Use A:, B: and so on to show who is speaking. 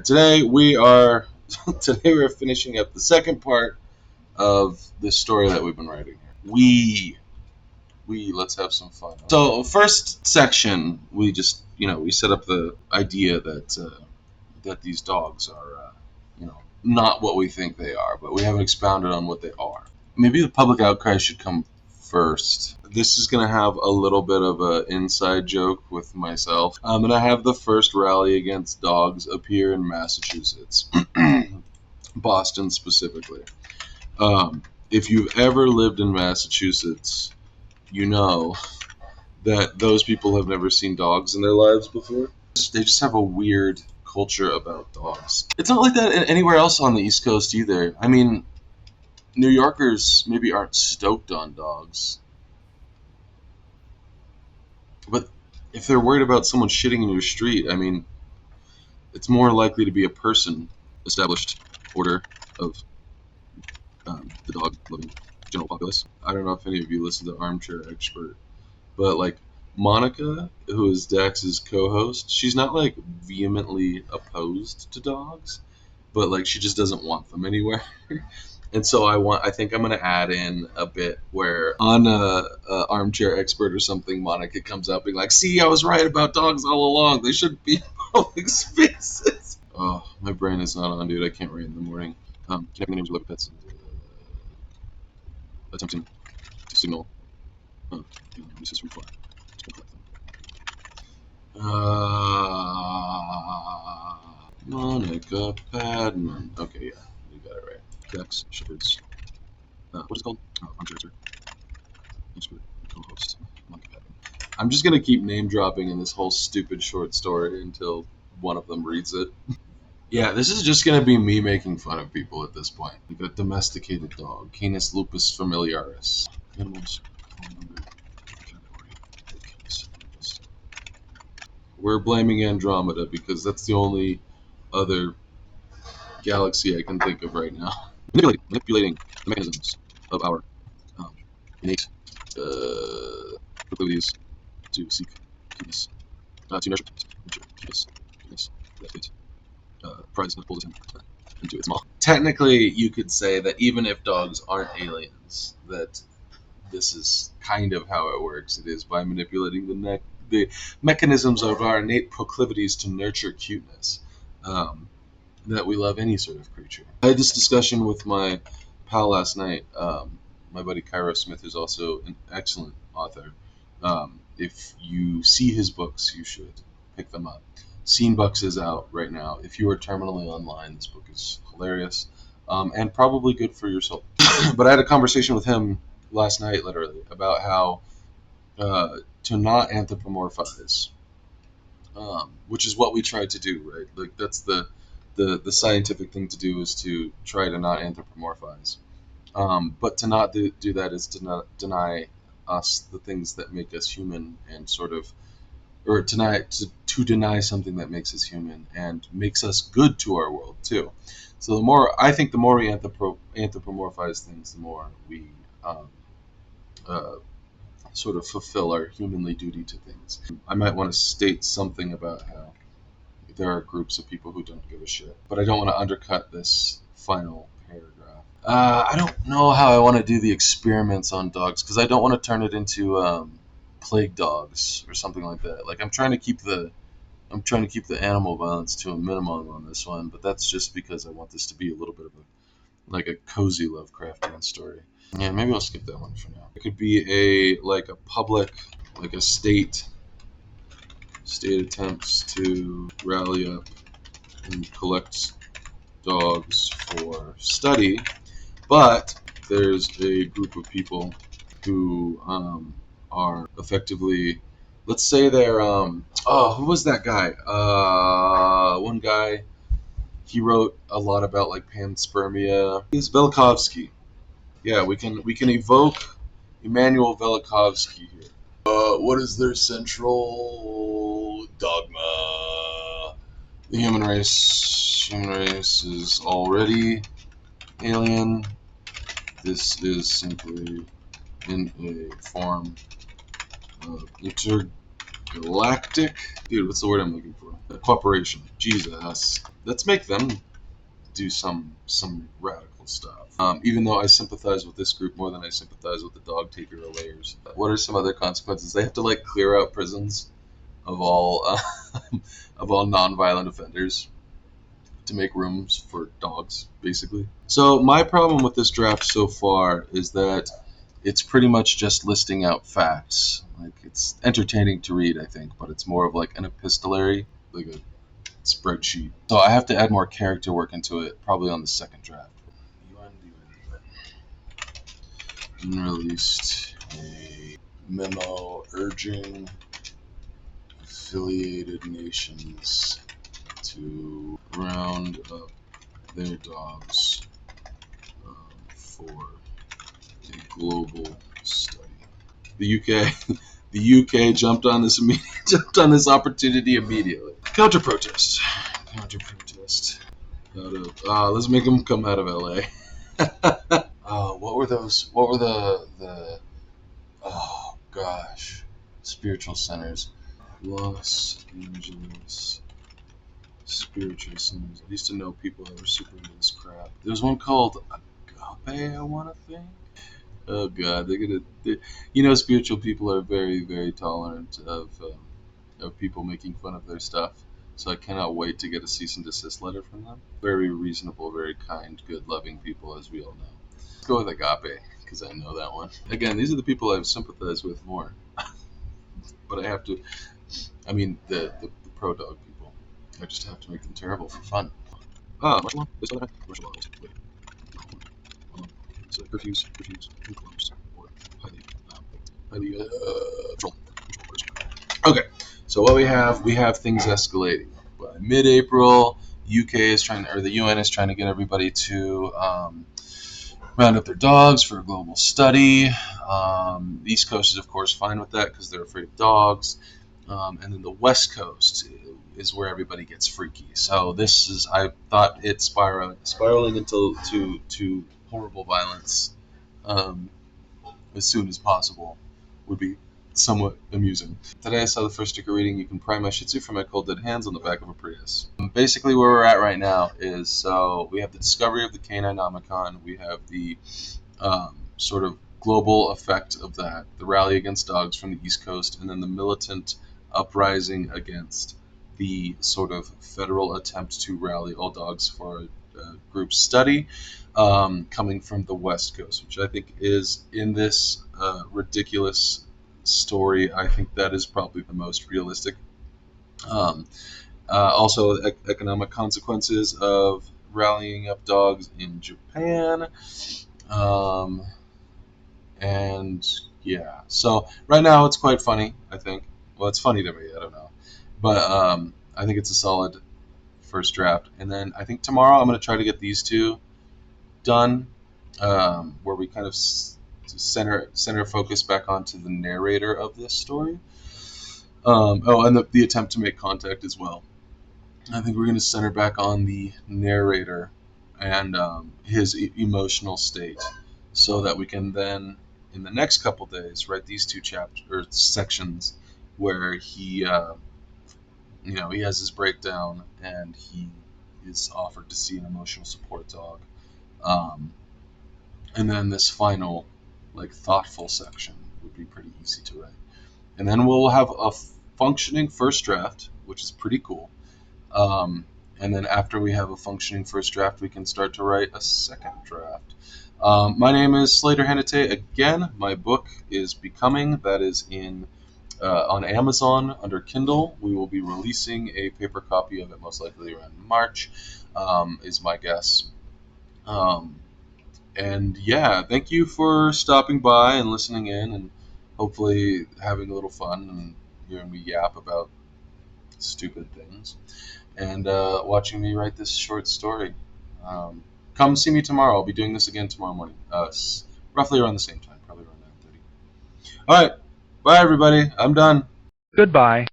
A: Today we're finishing up the second part of this story that we've been writing here. Let's have some fun. So first section, we set up the idea that these dogs are not what we think they are, but we haven't expounded on what they are. Maybe the public outcry should come first. This is going to have a little bit of an inside joke with myself. I'm going to have the first rally against dogs appear in Massachusetts, Boston specifically. If you've ever lived in Massachusetts, you know that those people have never seen dogs in their lives before. They just have a weird culture about dogs. It's not like that anywhere else on the East Coast either. I mean, New Yorkers maybe aren't stoked on dogs, but if they're worried about someone shitting in your street, I mean, it's more likely to be a person, established order of the dog-loving general populace. I don't know if any of you listen to Armchair Expert, but like Monica, who is Dax's co-host, she's not like vehemently opposed to dogs, but like she just doesn't want them anywhere. And so I think I'm gonna add in a bit where on a Armchair Expert or something, Monica comes out being like, "See, I was right about dogs all along. They shouldn't be in public spaces." Oh, my brain is not on, dude. I can't write in the morning. Connecting the names of living pets. Attempting to signal. This is from far. Monica Padman. Okay, yeah, you got it right. Dax Shepard's. What is it called? Armchair Expert co-host. Monica Padman. I'm just gonna keep name dropping in this whole stupid short story until one of them reads it. Yeah, this is just gonna be me making fun of people at this point. Like a domesticated dog, Canis lupus familiaris. Animals. We're blaming Andromeda because that's the only other galaxy I can think of right now. Manipulating the mechanisms of our innate proclivities to seek peace, to nurture peace, that it pries and pulls us into its maw. Technically, you could say that even if dogs aren't aliens, that this is kind of how it works. It is by manipulating the mechanisms of our innate proclivities to nurture cuteness, that we love any sort of creature. I had this discussion with my pal last night, my buddy Cairo Smith, who's also an excellent author. If you see his books, you should pick them up. Scene Bucks is out right now. If you are terminally online, this book is hilarious, and probably good for your soul. But I had a conversation with him last night, literally, about how to not anthropomorphize, which is what we tried to do, right? Like that's the scientific thing to do, is to try to not anthropomorphize. But to not do that is to not deny us the things that make us human, and sort of, or to deny something that makes us human and makes us good to our world too. So the more we anthropomorphize things, the more we sort of fulfill our humanly duty to things. I might want to state something about how there are groups of people who don't give a shit, but I don't want to undercut this final paragraph. I don't know how I want to do the experiments on dogs, because I don't want to turn it into plague dogs or something like that. Like I'm trying to keep the animal violence to a minimum on this one, but that's just because I want this to be a little bit of a cozy Lovecraftian story. Yeah, maybe I'll skip that one for now. It could be a public, like a state attempts to rally up and collect dogs for study, but there's a group of people who are effectively, let's say they're who was that guy? One guy, he wrote a lot about like panspermia. He's Velikovsky. Yeah, we can evoke Immanuel Velikovsky here. What is their central dogma? The human race is already alien. This is simply in a form of Galactic. Dude, what's the word I'm looking for? Cooperation. Jesus. Let's make them do some radical stuff. Even though I sympathize with this group more than I sympathize with the dog taker or layers. What are some other consequences? They have to like clear out prisons of all of all non-violent offenders to make rooms for dogs, basically. So my problem with this draft so far is that it's pretty much just listing out facts. Like, it's entertaining to read, I think, but it's more of like an epistolary, like a spreadsheet. So I have to add more character work into it, probably on the second draft. UN released a memo urging affiliated nations to round up their dogs for a global study. The UK, the UK jumped on this opportunity immediately. Counter protest. Let's make them come out of LA. What were those? What were the? Oh gosh, spiritual centers. Los Angeles spiritual centers. I used to know people that were super into this crap. There was one called Agape, I want to think. Oh god, spiritual people are very, very tolerant of people making fun of their stuff. So I cannot wait to get a cease and desist letter from them. Very reasonable, very kind, good, loving people, as we all know. Let's go with Agape, because I know that one. Again, these are the people I've sympathized with more. But I have to, the pro-dog people. I just have to make them terrible for fun. Martial law? This other martial law also. So curfews, and clubs, or highly controlled orders. Okay, so what we have things escalating. By mid-April, the UN is trying to get everybody to round up their dogs for a global study. The East Coast is, of course, fine with that because they're afraid of dogs. And then the West Coast is where everybody gets freaky. So I thought it spiraling to horrible violence as soon as possible would be somewhat amusing. Today I saw the first sticker reading, "You can pry my Shih Tzu from my cold dead hands" on the back of a Prius. Basically where we're at right now is, so we have the discovery of the Caninomicon, we have the sort of global effect of that, the rally against dogs from the East Coast, and then the militant uprising against the sort of federal attempt to rally all dogs for a group study coming from the West Coast, which I think is, in this ridiculous story, I think that is probably the most realistic. Also, economic consequences of rallying up dogs in Japan. And yeah, so right now it's quite funny, I think. Well, it's funny to me, I don't know. But I think it's a solid first draft. And then I think tomorrow I'm going to try to get these two done, where we kind of center focus back onto the narrator of this story. And the attempt to make contact as well. I think we're going to center back on the narrator and his emotional state, so that we can then, in the next couple days, write these two sections where he has his breakdown and he is offered to see an emotional support dog. And then this final, thoughtful section would be pretty easy to write. And then we'll have a functioning first draft, which is pretty cool. And then after we have a functioning first draft, we can start to write a second draft. My name is Slater Hanate. Again, my book is Becoming. That is on Amazon under Kindle. We will be releasing a paper copy of it most likely around March, is my guess. And yeah, thank you for stopping by and listening in, and hopefully having a little fun and hearing me yap about stupid things, and watching me write this short story. Come see me tomorrow. I'll be doing this again tomorrow morning, roughly around the same time, probably around 9:30. All right, bye everybody. I'm done.
B: Goodbye.